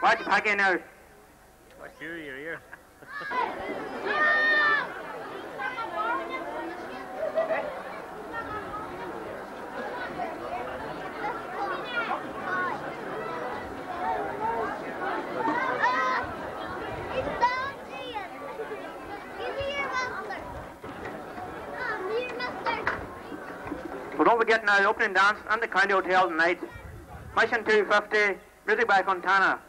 Watch Packie now. Watch your ear. But don't forget now the opening dance and the County Hotel tonight. Mission 250, music by Fontana.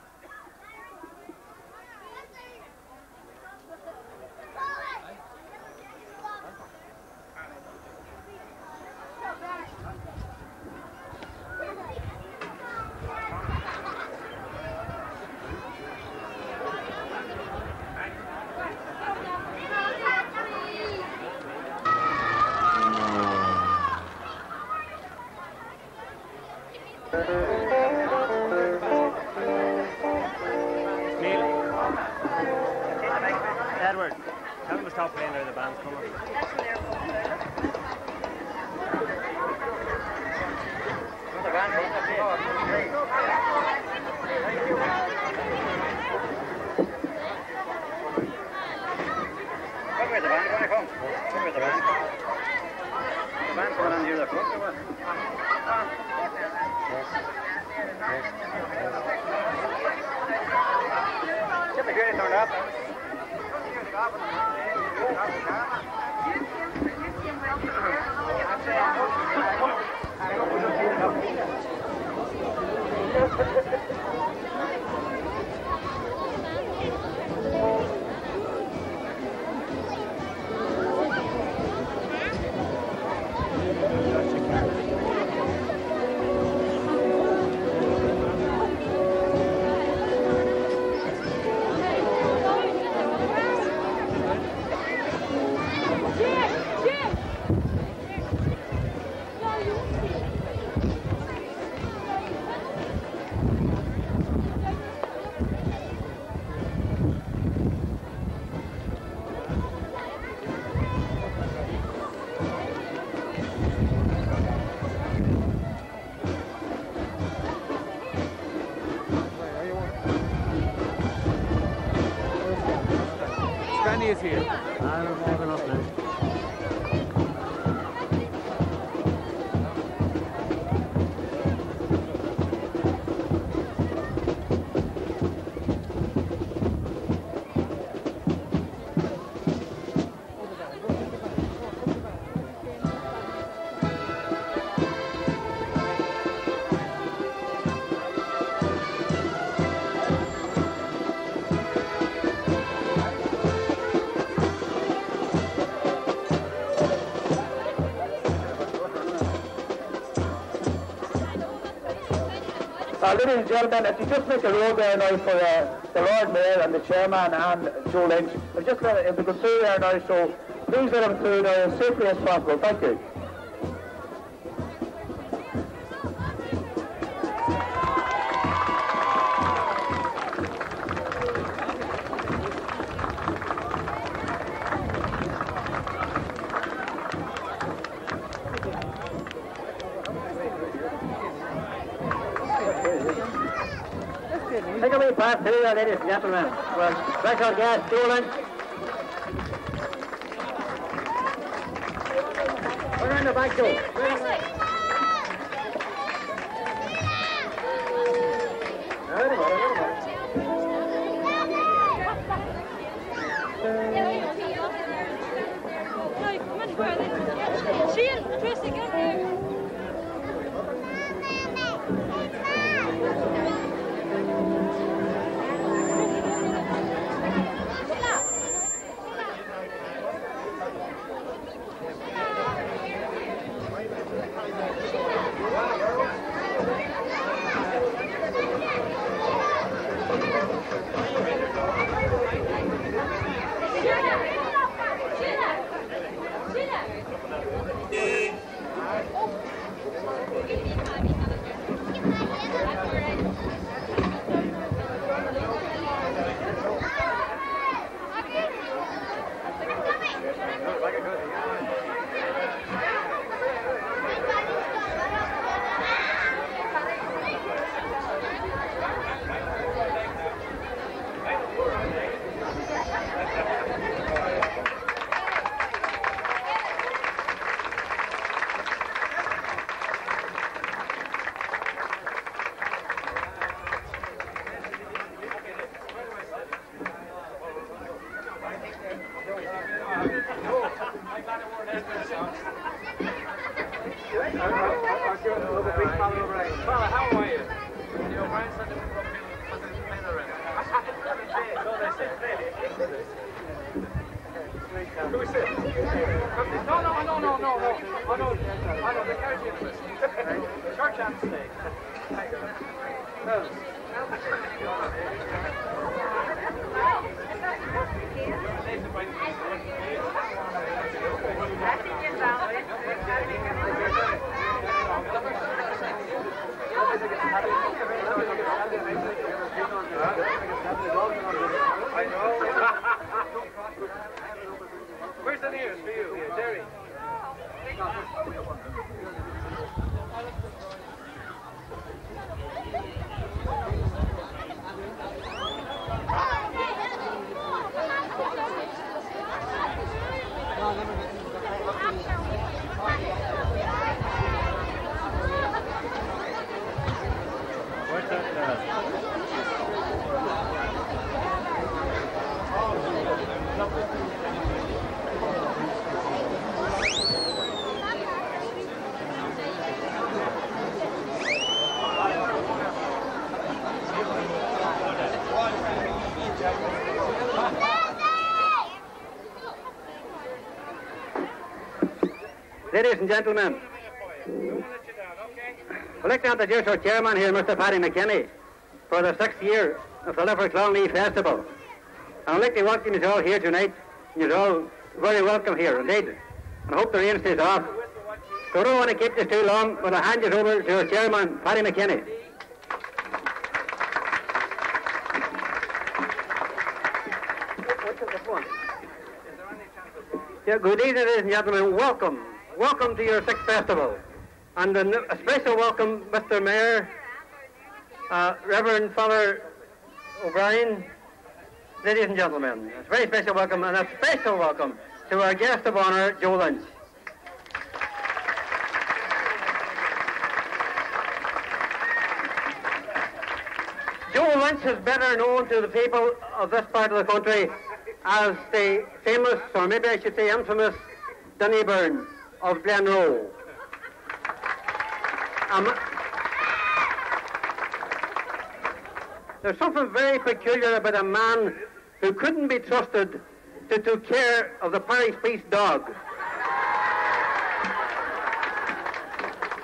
Edward, tell them to stop playing there, the band's coming. The band comes up here. Look where the band's going to come. Look where the band comes. The band's going on near the front of it. Get the gurney turned up. Danny is here. I'm moving up now. Ladies and gentlemen, if you just make a roll there now for the Lord Mayor and the Chairman and Joe Lynch, if we go through there now, so please let them through now as safely as possible. Thank you. Take away past through there, ladies and gentlemen. Well, special guest, Joe Lynch. Go around the back, Joe. Where's the nearest for you? Here, Terry. What's that? Ladies and gentlemen, electing on the Jewish chairman here, Mr. Paddy McKinney, for the 6th year of the Lifford Clonleigh Festival. And I'd like to welcome you all here tonight. You're all very welcome here, indeed. And I hope the rain stays off. So I don't want to keep this too long, but I'll hand it over to our chairman, Paddy McKinney. Yeah, good evening, ladies and gentlemen. Welcome. Welcome to your 6th festival. And a special welcome, Mr. Mayor, Reverend Father O'Brien, ladies and gentlemen. A very special welcome, and a special welcome to our guest of honour, Joe Lynch. Joe Lynch is better known to the people of this part of the country as the famous, or maybe I should say infamous, Dinny of Glenroe. There's something very peculiar about a man who couldn't be trusted to take care of the parish priest's dog.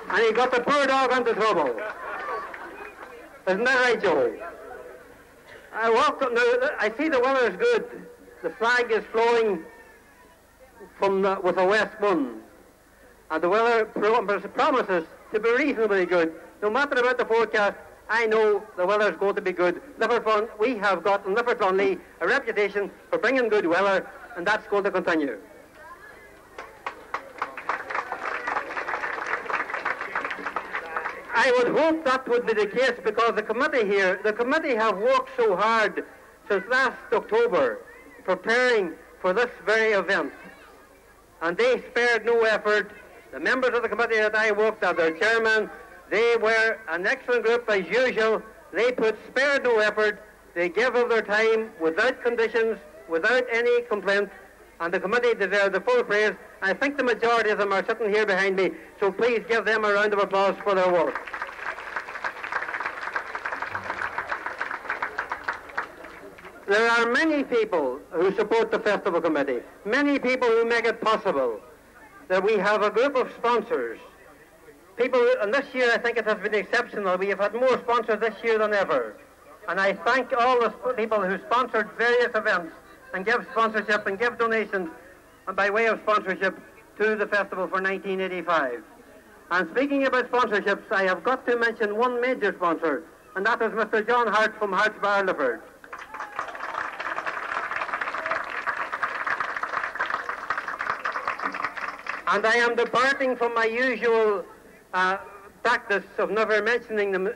And he got the poor dog into trouble. Isn't that right, Joe? I see the weather is good. The flag is flowing with a west wind. And the weather promises to be reasonably good. No matter about the forecast, I know the weather is going to be good. We have got in Lifford Clonleigh a reputation for bringing good weather, and that's going to continue. I would hope that would be the case, because the committee have worked so hard since last October preparing for this very event. And they spared no effort. The members of the committee that I worked at, their chairman, they were an excellent group as usual. They spared no effort. They gave of their time without conditions, without any complaint, and the committee deserved the full praise. I think the majority of them are sitting here behind me, so please give them a round of applause for their work. There are many people who support the Festival Committee, many people who make it possible that we have a group of sponsors. And this year I think it has been exceptional. We have had more sponsors this year than ever. And I thank all the people who sponsored various events and give sponsorship and give donations by way of sponsorship to the festival for 1985. And speaking about sponsorships, I have got to mention one major sponsor, and that is Mr. John Hart from Hart's Bar, Lifford. And I am departing from my usual practice of never mentioning them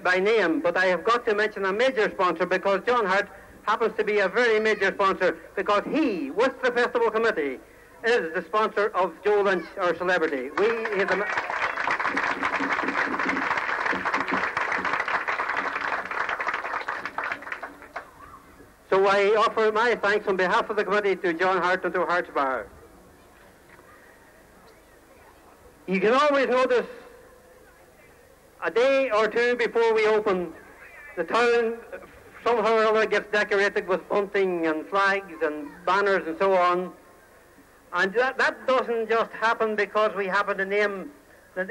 by name, but I have got to mention a major sponsor, because John Hart happens to be a very major sponsor, because he, with the Festival Committee, is the sponsor of Joe Lynch, our celebrity. So I offer my thanks on behalf of the committee to John Hart and to Hart's Bar. You can always notice a day or two before we open, the town somehow or other gets decorated with bunting and flags and banners and so on. And that doesn't just happen because we happen to name the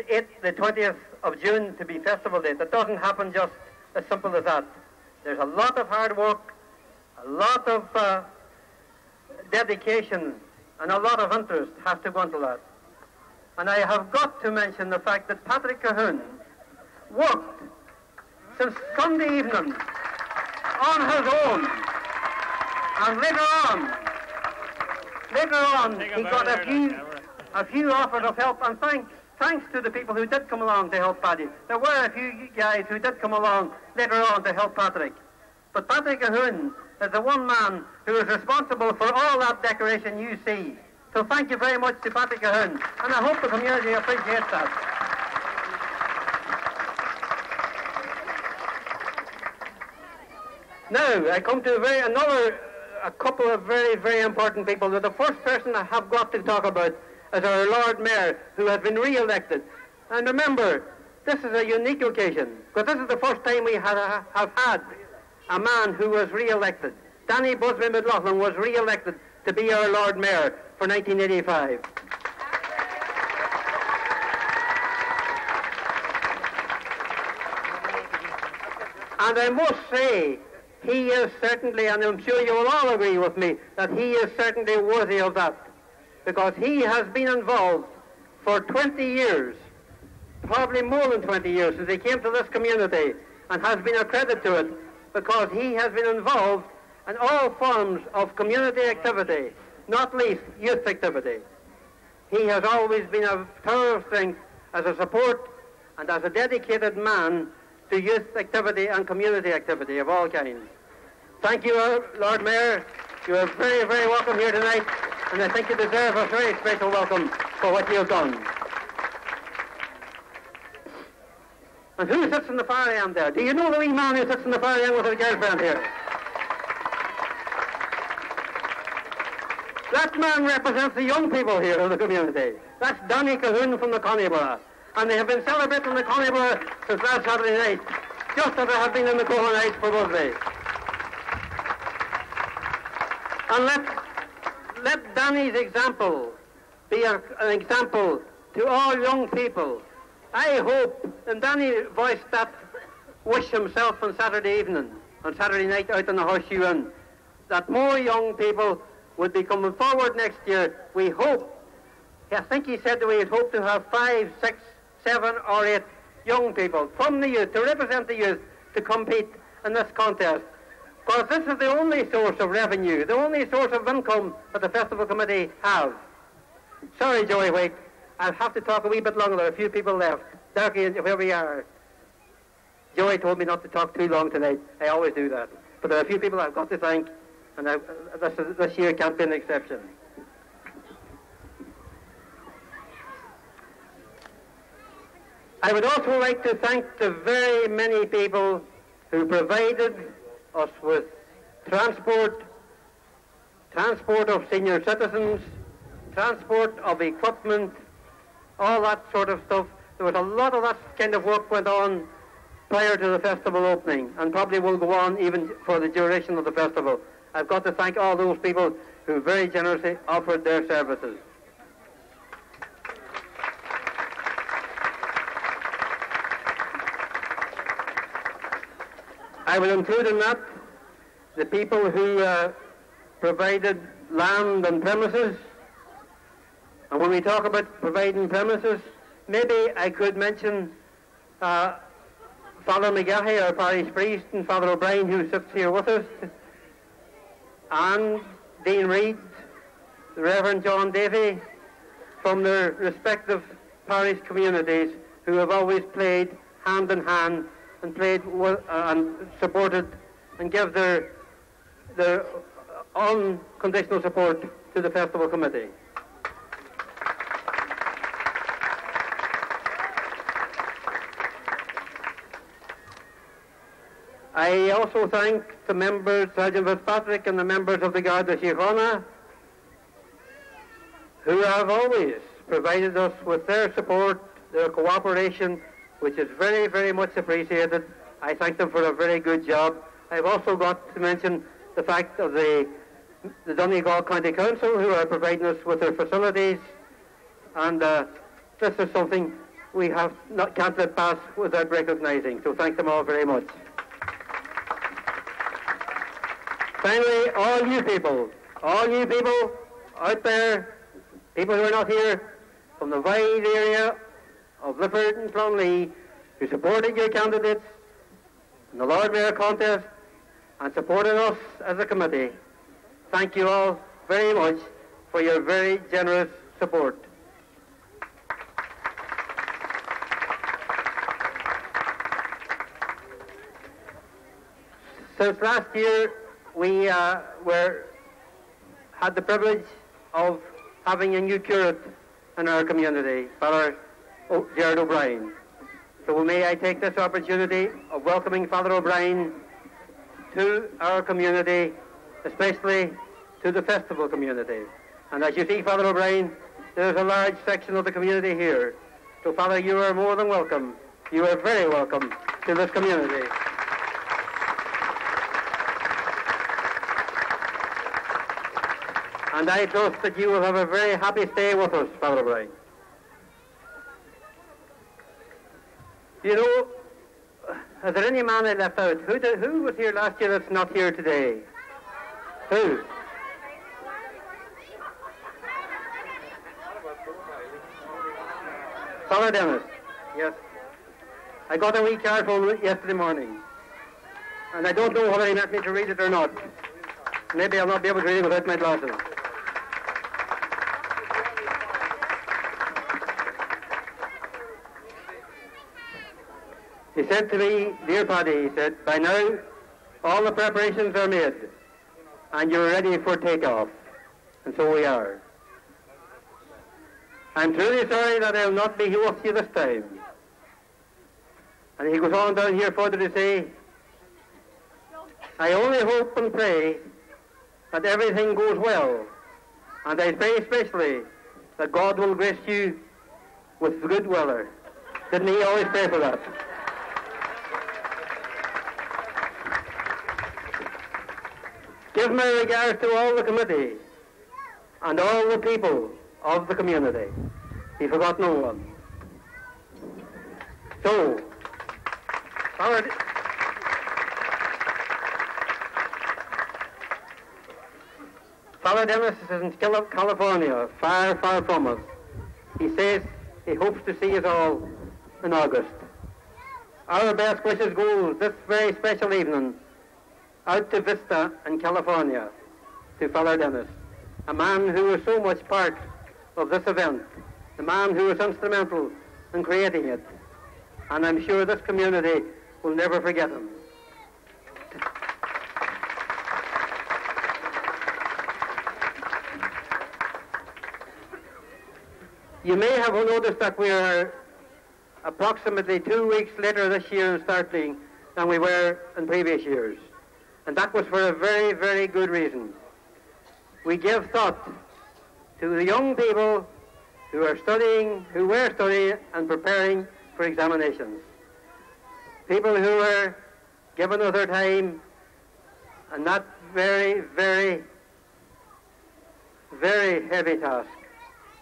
20th of June to be festival day. That doesn't happen just as simple as that. There's a lot of hard work, a lot of dedication, and a lot of interest has to go into that. And I have got to mention the fact that Patrick Cahoon worked since Sunday evening on his own. And later on, he got a few offers of help, and thanks to the people who did come along to help Paddy. There were a few guys who did come along later on to help Patrick. But Patrick Cahoon is the one man who is responsible for all that decoration you see. So thank you very much to Patrick Cahoon, and I hope the community appreciates that. Now, I come to a couple of very, very important people. The first person I have got to talk about is our Lord Mayor, who has been re-elected. And remember, this is a unique occasion, because this is the first time we have had a man who was re-elected. Danny Busby McLaughlin was re-elected to be our Lord Mayor for 1985. And I must say, he is certainly, and I'm sure you will all agree with me, that he is certainly worthy of that. Because he has been involved for 20 years, probably more than 20 years, since he came to this community, and has been a credit to it, because he has been involved in all forms of community activity, not least youth activity. He has always been a tower of strength as a support and as a dedicated man to youth activity and community activity of all kinds. Thank you, Lord Mayor. You are very, very welcome here tonight, and I think you deserve a very special welcome for what you have done. And who sits in the far end there? Do you know the wee man who sits in the far end with his girlfriend here? That man represents the young people here of the community. That's Danny Cahoon from the Clonleigh. And they have been celebrating the Clonleigh since last Saturday night, just as they have been in the Cohen Heights for Busby. And let Danny's example be an example to all young people. I hope, and Danny voiced that wish himself on Saturday evening, on Saturday night out in the Horseshoe Inn, that more young people would be coming forward next year. We hope, I think he said that we had hoped to have 5, 6, 7 or 8 young people from the youth, to represent the youth, to compete in this contest. Because this is the only source of revenue, the only source of income that the Festival Committee have. Sorry, Joey White, I'll have to talk a wee bit longer. There are a few people left. Darky, where we are. Joey told me not to talk too long tonight. I always do that. But there are a few people I've got to thank, and this year can't be an exception. I would also like to thank the very many people who provided us with transport of senior citizens, transport of equipment, all that sort of stuff. There was a lot of that kind of work went on prior to the festival opening, and probably will go on even for the duration of the festival. I've got to thank all those people who very generously offered their services. I will include in that the people who provided land and premises. And when we talk about providing premises, maybe I could mention Father McGahey, our parish priest, and Father O'Brien, who sits here with us, and Dean Reid, the Reverend John Davy, from their respective parish communities, who have always played hand in hand and played and supported and give their unconditional support to the Festival Committee. I also thank the members, Sergeant Fitzpatrick and the members of the Garda Síochána, who have always provided us with their support, their cooperation, which is very, very much appreciated. I thank them for a very good job. I've also got to mention the fact of the Donegal County Council, who are providing us with their facilities, and this is something we can't let pass without recognising. So thank them all very much. Finally, all you people out there, people who are not here, from the wide area of Lifford and Clonleigh, who supported your candidates in the Lord Mayor contest and supported us as a committee, thank you all very much for your very generous support. Since last year, we had the privilege of having a new curate in our community, Father Gerard O'Brien. So may I take this opportunity of welcoming Father O'Brien to our community, especially to the festival community. And as you see, Father O'Brien, there's a large section of the community here. So Father, you are more than welcome. You are very welcome to this community. And I trust that you will have a very happy stay with us, Father O'Brien. You know, is there any man I left out? Who was here last year that's not here today? Who? Father Dennis. Yes. I got a wee card from him yesterday morning. And I don't know whether he meant me to read it or not. Maybe I'll not be able to read it without my glasses. He said to me, "Dear Paddy," he said, "by now all the preparations are made and you're ready for takeoff." And so we are. "I'm truly sorry that I'll not be here with you this time." And he goes on down here further to say, "I only hope and pray that everything goes well, and I pray especially that God will grace you with good weather." Didn't he always pray for that? Give my regards to all the committee and all the people of the community. He forgot no one. So, Father Dennis is in California, far, far from us. He says he hopes to see us all in August. Our best wishes go this very special evening out to Vista in California, to Father Dennis, a man who was so much part of this event, a man who was instrumental in creating it, and I'm sure this community will never forget him. You may have noticed that we are approximately 2 weeks later this year in starting than we were in previous years. And that was for a very, very good reason. We give thought to the young people who were studying and preparing for examinations. People who were given of their time and that very, very, very heavy task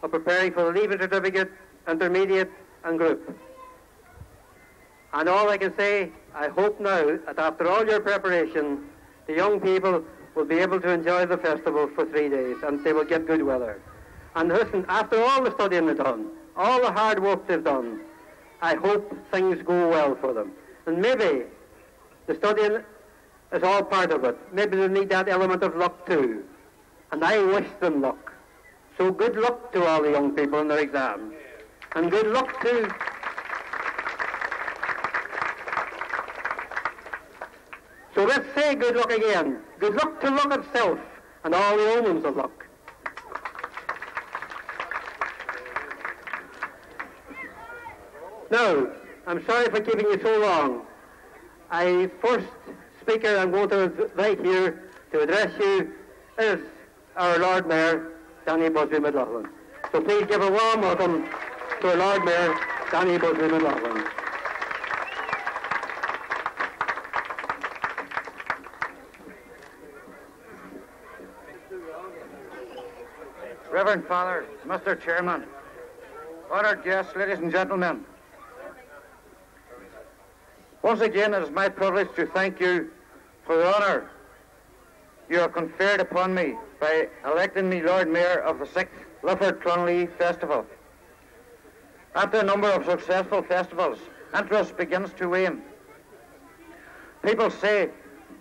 of preparing for the Leaving Certificate, Intermediate and Group. And all I can say, I hope now that after all your preparation, the young people will be able to enjoy the festival for 3 days and they will get good weather. And listen, after all the studying they've done, all the hard work they've done, I hope things go well for them. And maybe the studying is all part of it. Maybe they need that element of luck too. And I wish them luck. So good luck to all the young people in their exams. And good luck to So let's say good luck again. Good luck to luck itself and all the omens of luck. Now, I'm sorry for keeping you so long. The first speaker I'm going to invite here to address you is our Lord Mayor, Danny Busby McLaughlin. So please give a warm welcome to our Lord Mayor, Danny Busby McLaughlin. Reverend Father, Mr. Chairman, honoured guests, ladies and gentlemen, Once again, it is my privilege to thank you for the honour you have conferred upon me by electing me Lord Mayor of the 6th Lifford Clonleigh Festival. After a number of successful festivals, interest begins to wane. People say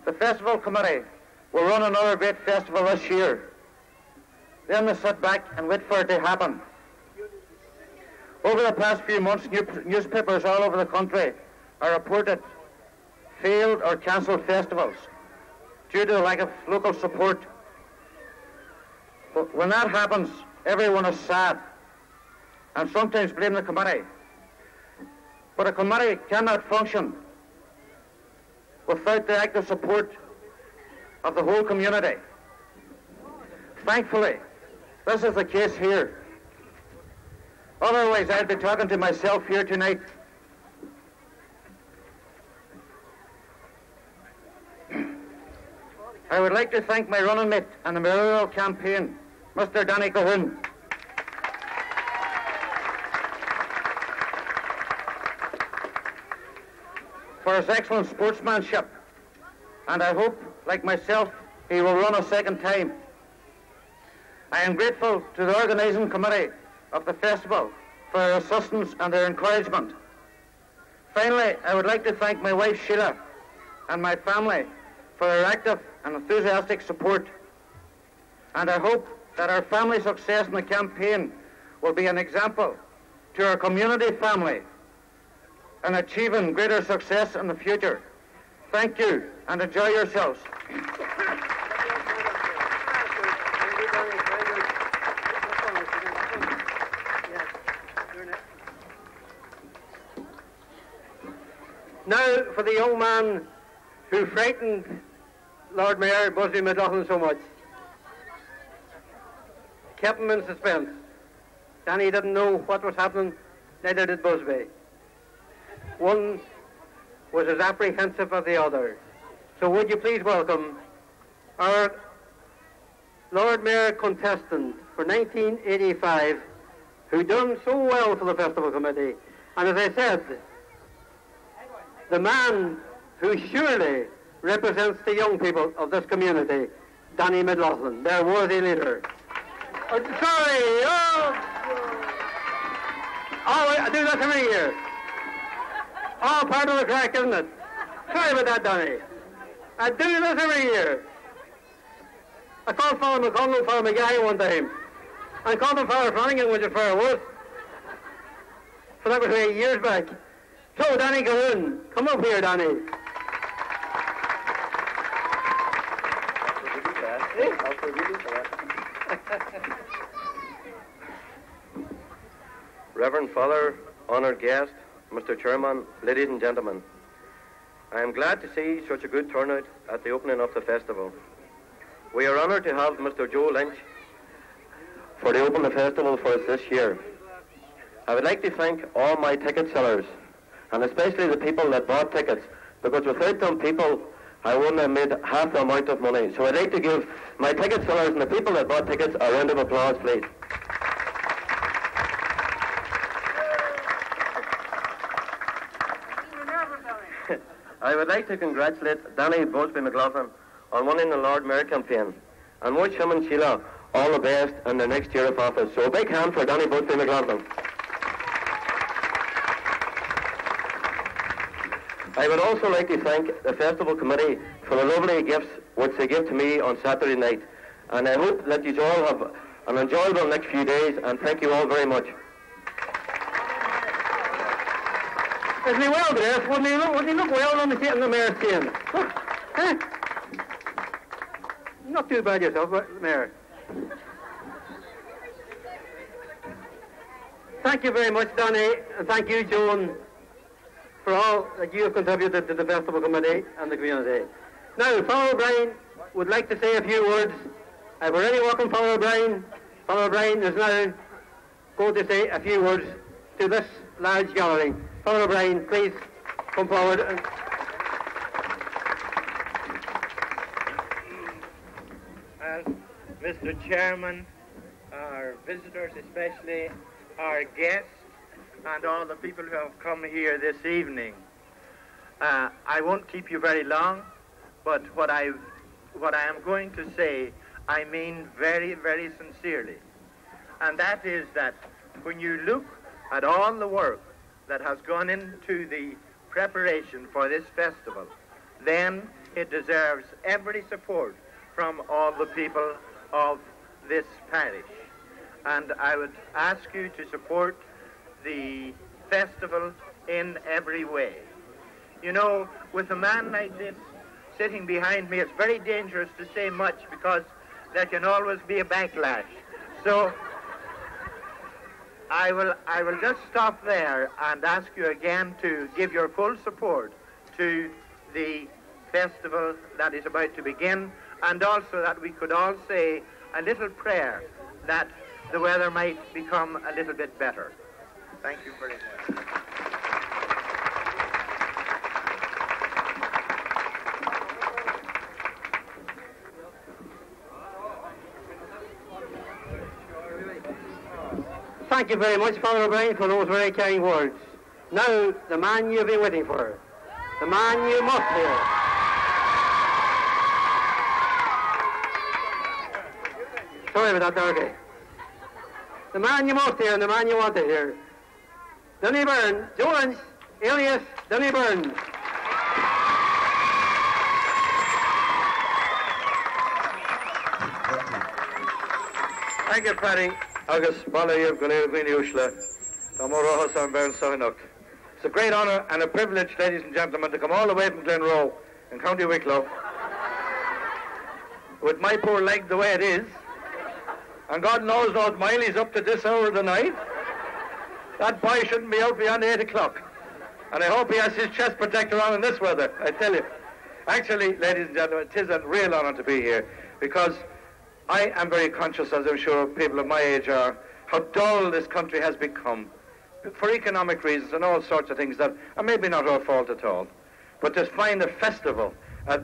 the festival committee will run another great festival this year. Then they sit back and wait for it to happen. Over the past few months, newspapers all over the country are reported failed or cancelled festivals due to the lack of local support. But when that happens, everyone is sad and sometimes blame the committee. But a committee cannot function without the active support of the whole community. Thankfully, this is the case here. Otherwise, I'd be talking to myself here tonight. I would like to thank my running mate and the mayoral campaign, Mr. Danny Busby, for his excellent sportsmanship, and I hope, like myself, he will run a second time. I am grateful to the organising committee of the festival for their assistance and their encouragement. Finally, I would like to thank my wife Sheila and my family for their active and enthusiastic support. And I hope that our family success in the campaign will be an example to our community family in achieving greater success in the future. Thank you and enjoy yourselves. Now for the young man who frightened Lord Mayor Busby McLaughlin so much. Kept him in suspense. Danny didn't know what was happening, neither did Busby. One was as apprehensive as the other. So would you please welcome our Lord Mayor contestant for 1985, who done so well for the Festival Committee, and as I said, the man who surely represents the young people of this community, Danny McLaughlin, their worthy leader. Oh, sorry! Oh, I do that every year. Oh, part of the crack, isn't it? Sorry about that, Danny. I do this every year. I called Father McConnell Father McGuy one time. I called him Father Flanagan, which is far worse. So that was 8 years back. So, Danny, go in. Come up here, Danny. Reverend Father, honoured guest, Mr. Chairman, ladies and gentlemen, I am glad to see such a good turnout at the opening of the festival. We are honoured to have Mr. Joe Lynch for the open the festival for us this year. I would like to thank all my ticket sellers, and especially the people that bought tickets, because without them people, I wouldn't have made half the amount of money. So I'd like to give my ticket sellers and the people that bought tickets a round of applause, please. I would like to congratulate Danny Busby McLaughlin on winning the Lord Mayor campaign, and wish him and Sheila all the best in their next year of office. So a big hand for Danny Busby McLaughlin. I would also like to thank the Festival Committee for the lovely gifts which they gave to me on Saturday night. And I hope that you all have an enjoyable next few days, and thank you all very much. Isn't he well dressed? Wouldn't he look well on the mayor's chain? Huh? Not too bad yourself, Mayor. Thank you very much, Danny, and thank you, Joan, for all that you have contributed to the Festival Committee and the community. Now, Father O'Brien would like to say a few words. I've already welcomed Father O'Brien. Father O'Brien is now going to say a few words to this large gallery. Father O'Brien, please come forward. Mr. Chairman, our visitors, especially our guests, and all the people who have come here this evening. I won't keep you very long, but what I am going to say, I mean very, very sincerely. And that is that when you look at all the work that has gone into the preparation for this festival, then it deserves every support from all the people of this parish. And I would ask you to support the festival in every way. You know, with a man like this sitting behind me, it's very dangerous to say much because there can always be a backlash. So I will just stop there and ask you again to give your full support to the festival that is about to begin, and also that we could all say a little prayer that the weather might become a little bit better. Thank you very much. Thank you very much, Father O'Brien, for those very kind words. Now, the man you've been waiting for. The man you must hear. Sorry about that, Dorothy. The man you must hear and the man you want to hear. Danny Byrne, Joe Lynch, alias Danny Byrne. Thank you, Paddy. August Balayev Galera Queen Ushla. Tamorohas and Bern Sohinuk. It's a great honour and a privilege, ladies and gentlemen, to come all the way from Glenroe in County Wicklow with my poor leg the way it is. And God knows those Miley's up to this hour of the night. That boy shouldn't be out beyond 8 o'clock. And I hope he has his chest protector on in this weather, I tell you. Actually, ladies and gentlemen, it is a real honour to be here because I am very conscious, as I'm sure people of my age are, how dull this country has become for economic reasons and all sorts of things that are maybe not our fault at all. But to find a festival, a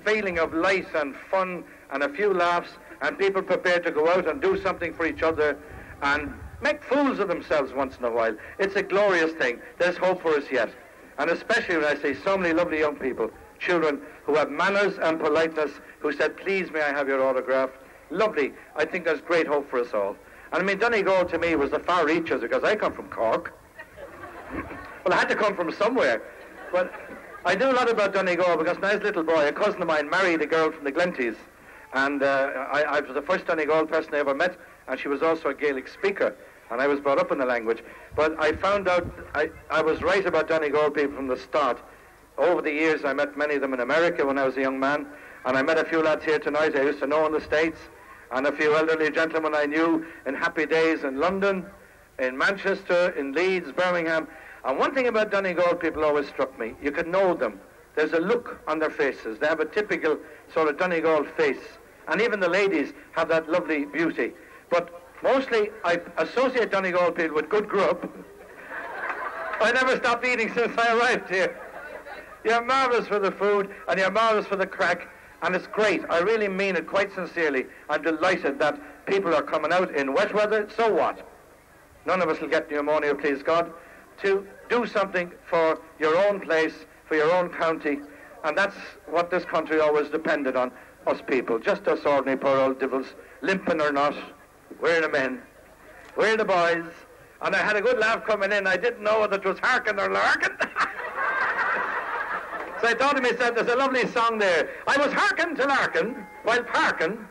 feeling of light and fun and a few laughs and people prepared to go out and do something for each other and make fools of themselves once in a while, it's a glorious thing. There's hope for us yet. And especially when I see so many lovely young people, children who have manners and politeness, who said, please may I have your autograph. Lovely. I think there's great hope for us all. And I mean, Donegal to me was the far reaches because I come from Cork. Well, I had to come from somewhere. But I knew a lot about Donegal because when I was a little boy, a cousin of mine married a girl from the Glenties. And I was the first Donegal person I ever met, and she was also a Gaelic speaker. And I was brought up in the language. But I found out I was right about Donegal people from the start. Over the years, I met many of them in America when I was a young man. And I met a few lads here tonight I used to know in the States, and a few elderly gentlemen I knew in happy days in London, in Manchester, in Leeds, Birmingham. And one thing about Donegal people always struck me. You could know them. There's a look on their faces. They have a typical sort of Donegal face. And even the ladies have that lovely beauty. But mostly I associate Donegal people with good grub. I never stopped eating since I arrived here. You're marvellous for the food, and you're marvellous for the crack. And it's great. I really mean it quite sincerely. I'm delighted that people are coming out in wet weather. So what? None of us will get pneumonia, please God. To do something for your own place, for your own county. And that's what this country always depended on, us people. Just us ordinary poor old devils, limping or not. We're the men. We're the boys. And I had a good laugh coming in. I didn't know whether it was harkin or larkin. So I thought to myself, there's a lovely song there. I was harking to larkin while parking.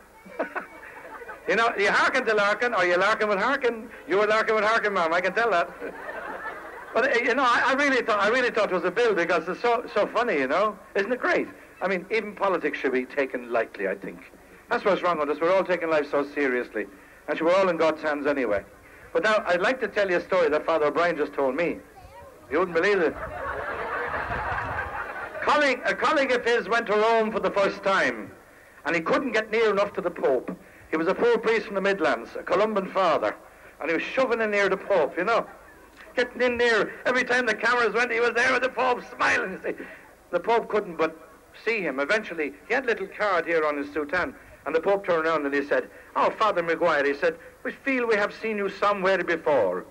You know, you harken to larkin or you larkin with harkin. You were larkin with harkin, ma'am, I can tell that. But, you know, I really thought it was a bill because it's so funny, you know. Isn't it great? I mean, even politics should be taken lightly, I think. That's what's wrong with us. We're all taking life so seriously. And we're all in God's hands anyway. But now, I'd like to tell you a story that Father O'Brien just told me. You wouldn't believe it. A colleague of his went to Rome for the first time, and he couldn't get near enough to the Pope. He was a poor priest from the Midlands, a Columban father, and he was shoving in near the Pope, you know. Getting in near. Every time the cameras went, he was there with the Pope, smiling. You see. The Pope couldn't but see him. Eventually, he had a little card here on his soutane, and the Pope turned around and he said, "Oh, Father Maguire," he said, "we feel we have seen you somewhere before."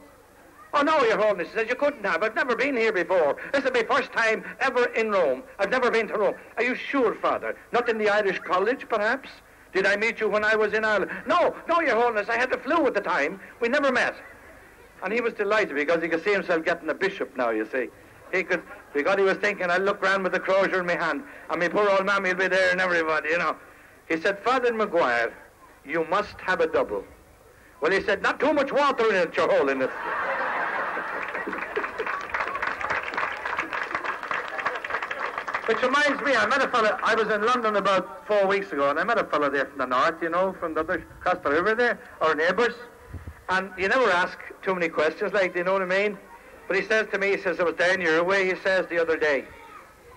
Oh, no, Your Holiness. He says, you couldn't have. I've never been here before. This is my first time ever in Rome. I've never been to Rome. Are you sure, Father? Not in the Irish College, perhaps? Did I meet you when I was in Ireland? No, Your Holiness. I had the flu at the time. We never met. And he was delighted because he could see himself getting a bishop now, you see. Because he was thinking, I'll look round with the crozier in my hand, and my poor old mammy will be there and everybody, you know. He said, Father Maguire, you must have a double. Well, he said, not too much water in it, Your Holiness. Which reminds me, I met a fella, I was in London about 4 weeks ago, and I met a fella there from the north, you know, from the other, across the river there, our neighbours. And you never ask too many questions, like, do you know what I mean? But he says to me, he says, I was down your way, he says, the other day.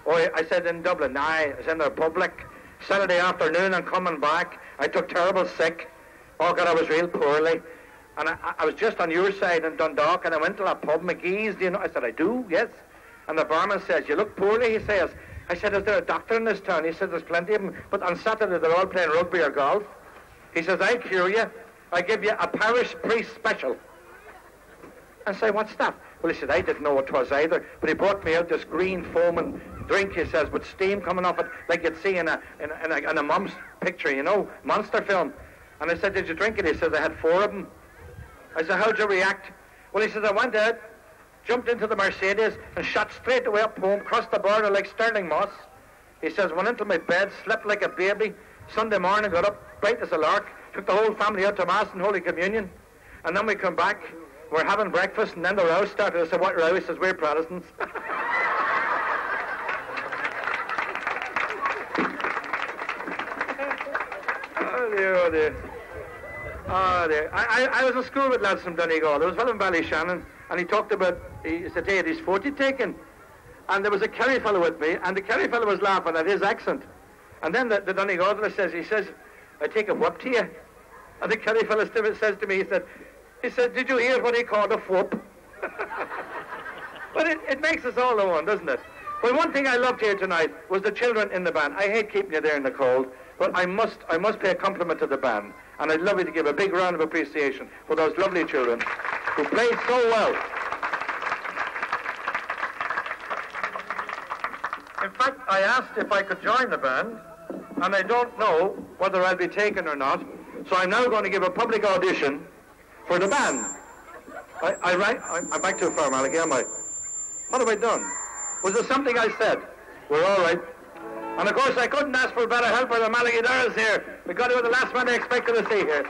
Oh, I said, in Dublin. I was in the Republic. Saturday afternoon, I'm coming back. I took terrible sick. Oh, God, I was real poorly. And I was just on your side in Dundalk, and I went to that pub, McGee's, do you know? I said, I do, yes. And the barman says, you look poorly, he says. I said, is there a doctor in this town? He said, there's plenty of them. But on Saturday, they're all playing rugby or golf. He says, I'll cure you. I give you a parish priest special. I say, what's that? Well, he said, I didn't know what it was either, but he brought me out this green foaming drink, he says, with steam coming off it, like you'd see in a mum's picture, you know, monster film. And I said, did you drink it? He says, I had 4 of them. I said, how'd you react? Well, he says, I went out, jumped into the Mercedes, and shot straight away up home, crossed the border like Sterling Moss. He says, went into my bed, slept like a baby. Sunday morning, got up, bright as a lark, took the whole family out to Mass and Holy Communion. And then we come back, we're having breakfast, and then the row started. I said, what row? He says, we're Protestants. Oh, dear, oh, dear. Oh, dear. I was in school with lads from Donegal. There was a fellow in Ballyshannon, and he talked about, he said, hey, he's 40 taken. And there was a Kerry fellow with me, and the Kerry fellow was laughing at his accent. And then the Donegal fellow says, he says, I take a whoop to you. And the Kerry fellow says to me, he said, did you hear what he called a whoop? But it makes us all the one, doesn't it? Well, one thing I loved here tonight was the children in the band. I hate keeping you there in the cold, but I must pay a compliment to the band. And I'd love you to give a big round of appreciation for those lovely children who played so well. In fact, I asked if I could join the band, and I don't know whether I'll be taken or not. So I'm now going to give a public audition for the band. I'm back to a far, Malachy, am I? What have I done? Was there something I said? We're all right. And of course, I couldn't ask for a better helper than Malachy Darrell's here. We got to the last man I expected to see here.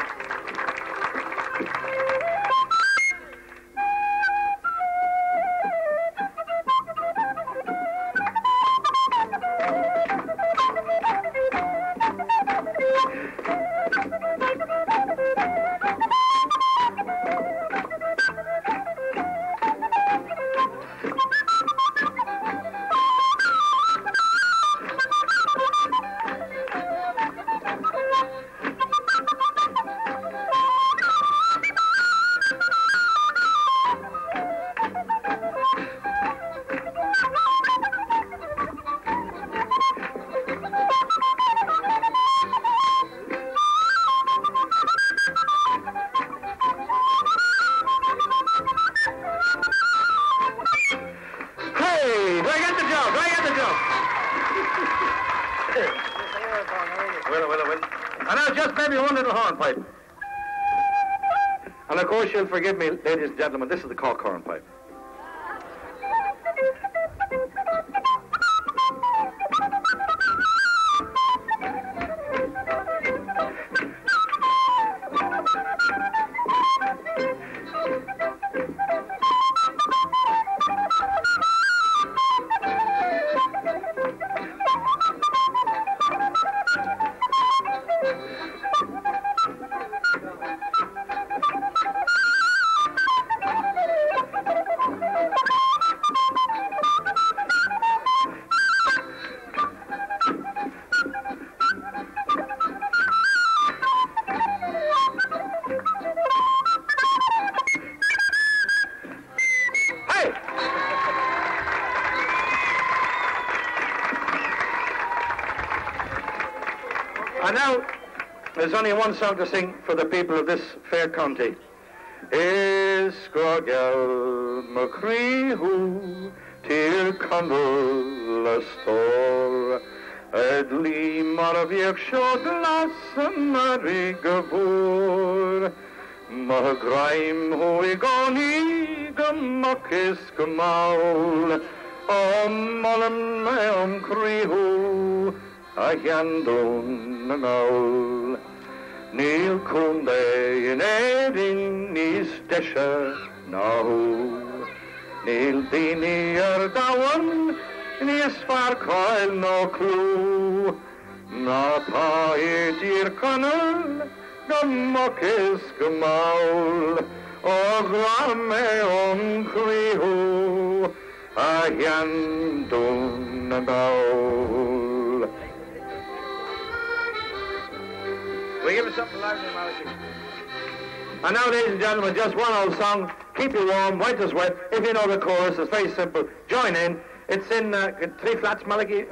And of course, you'll forgive me, ladies and gentlemen, this is the cork hornpipe. And now, there's only one song to sing for the people of this fair county. Isgrogel McCreehu, Tir Condal a store, Edli Maraviek Shoglas Mary Gavur, Magraim Hoigoni Gamakis Gamal, Malam Meom Creehu, Ayandon Naul. Neil Kunde in Edin Nis Desha Nahu, Neil Dinny Dawan, Nis Farcoil no clue, Na Pai Dear Connell, Gamakis Gamaul, O Grame on Creehu, Ayandun Naul. We give us something lively, Malachi. And now, ladies and gentlemen, just one old song, Keep You Warm, White as Wet. If you know the chorus, it's very simple. Join in. It's in 3 flats, Malachi.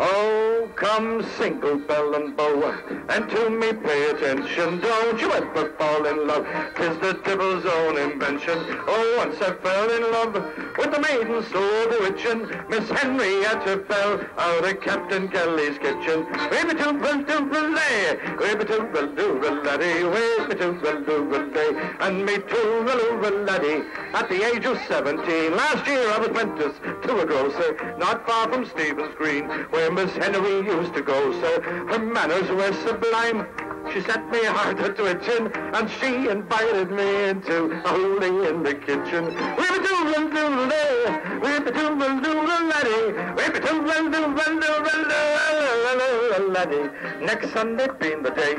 Oh, come single bell and bow, and to me pay attention. Don't you ever fall in love, 'tis the devil's own invention. Oh, once I fell in love with the maiden so bewitching, Miss Henrietta fell out of Captain Kelly's kitchen. Wee-be-too-well-doo-well-day, wee-be-too-well-doo-well-laddy, wee-be-too-well-doo-well-day, and me too-well-doo-well-laddy. At the age of 17, last year I was apprentice to a grocer, not far from Stephen's Green, where Miss Henry used to go, so her manners were sublime. She set me heart a twitching, and she invited me into a hoolie in the kitchen. Whip-a-doo-well-doo-well-day, whip-a-doo-well-doo-well-laddy, whip-a-doo-well-doo-well-doo-well-laddy. Next Sunday being the day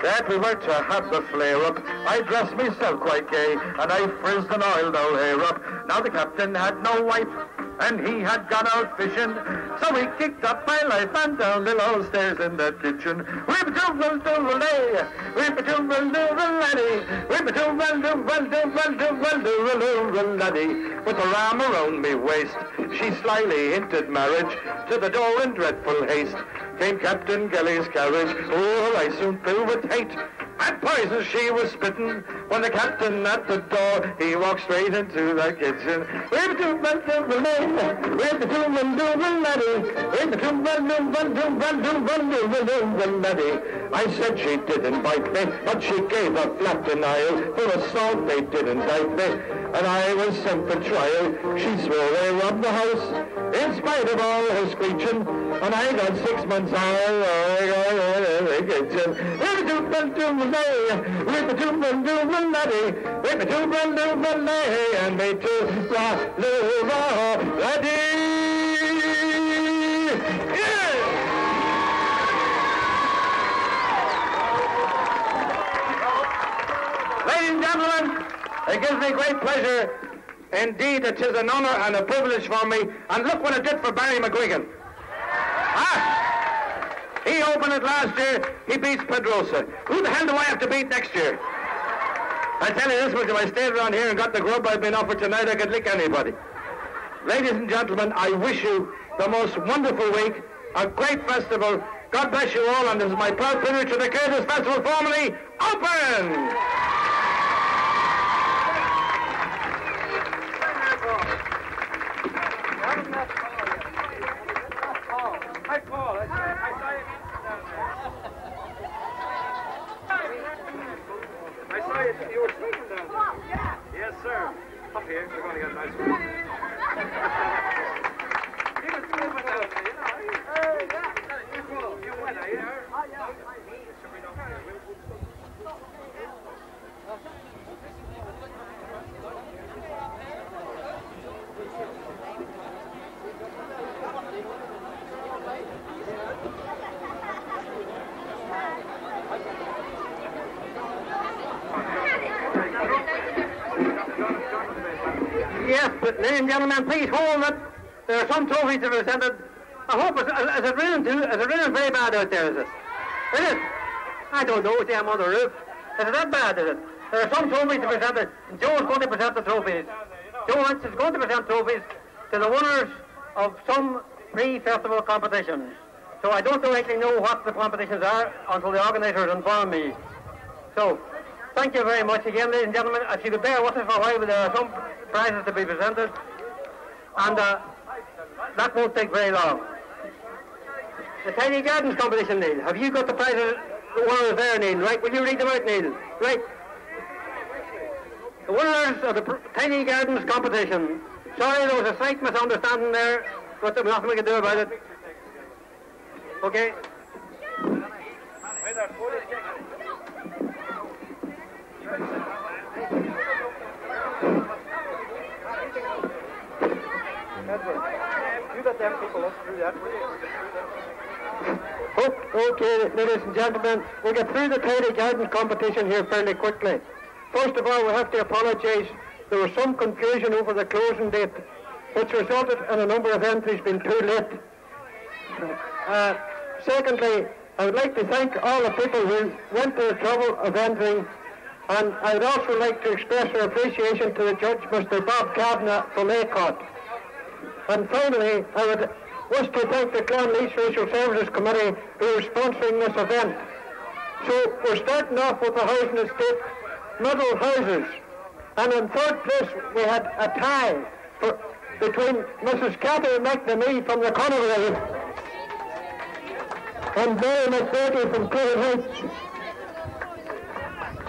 that we were to have the flare-up, I dressed myself quite gay, and I frizzed and oiled our hair up. Now the captain had no wife, and he had gone out fishing, so he kicked up my life and down the low stairs in that kitchen. Whip-a-doo-well-doo-well-day, whip-a-doo-well-doo-well-laddy, whip-a-doo-well-doo-well-doo-well-doo-well-laddy. With her arm around me waist, she slyly hinted marriage. To the door in dreadful haste came Captain Kelly's carriage. Oh, I soon filled with hate, and poison she was spitting, when the captain at the door, he walked straight into the kitchen. Whip-a-doo-well-doo-well-day, whip-a-doo-well-doo-well-laddy, whip-a-doo-well-doo-well-doo-well-doo-well-laddy. I said she didn't bite me, but she gave a flat denial. For assault they did indict me, and I was sent for trial. She swore they robbed the house, in spite of all her screeching, and I got 6 months out of the kitchen. Whip-a-doo-well-doo-well-day, whip-a-doo-well-doo-well-laddy, whip-a-doo-well-doo-well-day, and me too-well-doo-well-laddy. Ladies and gentlemen, it gives me great pleasure. Indeed, it is an honor and a privilege for me. And look what it did for Barry McGuigan. He opened it last year. He beats Pedrosa. Who the hell do I have to beat next year? I tell you this much, if I stayed around here and got the grub I've been offered tonight, I could lick anybody. Ladies and gentlemen, I wish you the most wonderful week, a great festival. God bless you all, and this is my proud privilege to declare this festival formally open! Hi, Paul. I saw you. I saw you. You were sleeping down there. Yeah. Yes, sir. Up here. We're going to get a nice one. You were sleeping down there, you know. You went, are you? Oh, yeah. Yes, but ladies and gentlemen, please hold it. There are some trophies that are presented. I hope is it raining very bad out there, is it? Is it? I don't know, see, I'm on the roof. Is it that bad, is it? There are some trophies to present. Joe's going to present the trophies. Joe Lynch is going to present trophies to the winners of some pre-festival competitions. So I don't actually know what the competitions are until the organisers inform me. So, Thank you very much again, ladies and gentlemen. If you could bear with us for a while, there are some prizes to be presented, and that won't take very long. The Tiny Gardens competition, Neil. Have you got the prizes? The winners there, Neil, right? Will you read them out, Neil? Right. The winners of the Tiny Gardens competition. Sorry, there was a slight misunderstanding there, but there's nothing we can do about it. Okay. You let them people look through that. Okay, ladies and gentlemen, we'll get through the Tiny Gardens competition here fairly quickly. First of all, we have to apologise. There was some confusion over the closing date, which resulted in a number of entries being too late. Secondly, I would like to thank all the people who went to the trouble of entering, and I would also like to express our appreciation to the judge, Mr. Bob Kavanagh from ACOT. And finally, I would wish to thank the Clonleigh Social Services Committee who are sponsoring this event. So we're starting off with the Housing Estate Middle Houses. And in third place, we had a tie between Mrs. Cathy McNamee from the Clonleigh and Mary McBurney from Clean Heights.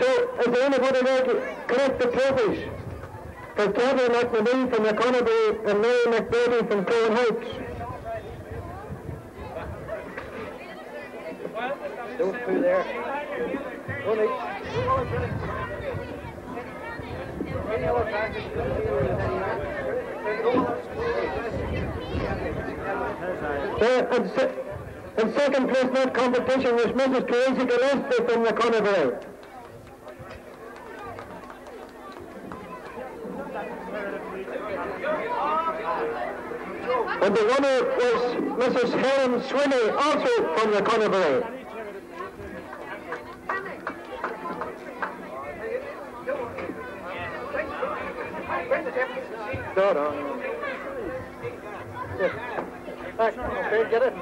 So, is there anybody there to collect the trophies? For Cathy McNamee from the Clonleigh and Mary McBurney from Clean Heights. Those two there. In second place in that competition was Mrs. Teresa Gillespie from the Clonleigh. And the winner was Mrs. Helen Swinney, also from the Clonleigh. No. Yes. Okay, get it.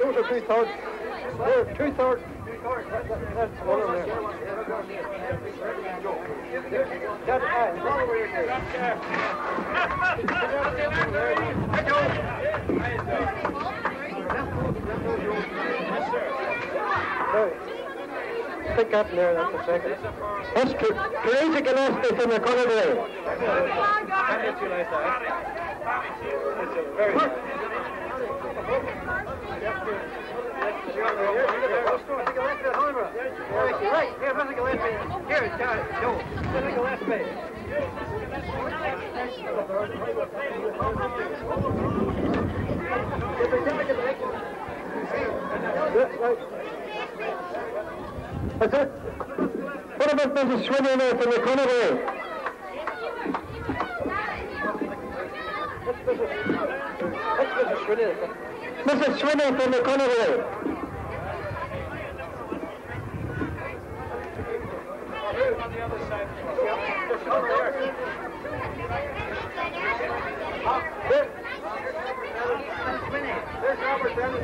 Those are two-thirds. They're two-thirds. That's one of them there. Pick up there, that's a second. That's Teresa Gillespie from the Clonleigh. Right, here's Mr. Gillespie. Here, Joe. Mr. Gillespie. That's it. What about Mrs. Swinney there from the Clonleigh? That's Mrs. Swinney. Mrs. Swinney from the Clonleigh. On the other side. There's Robert Dennis.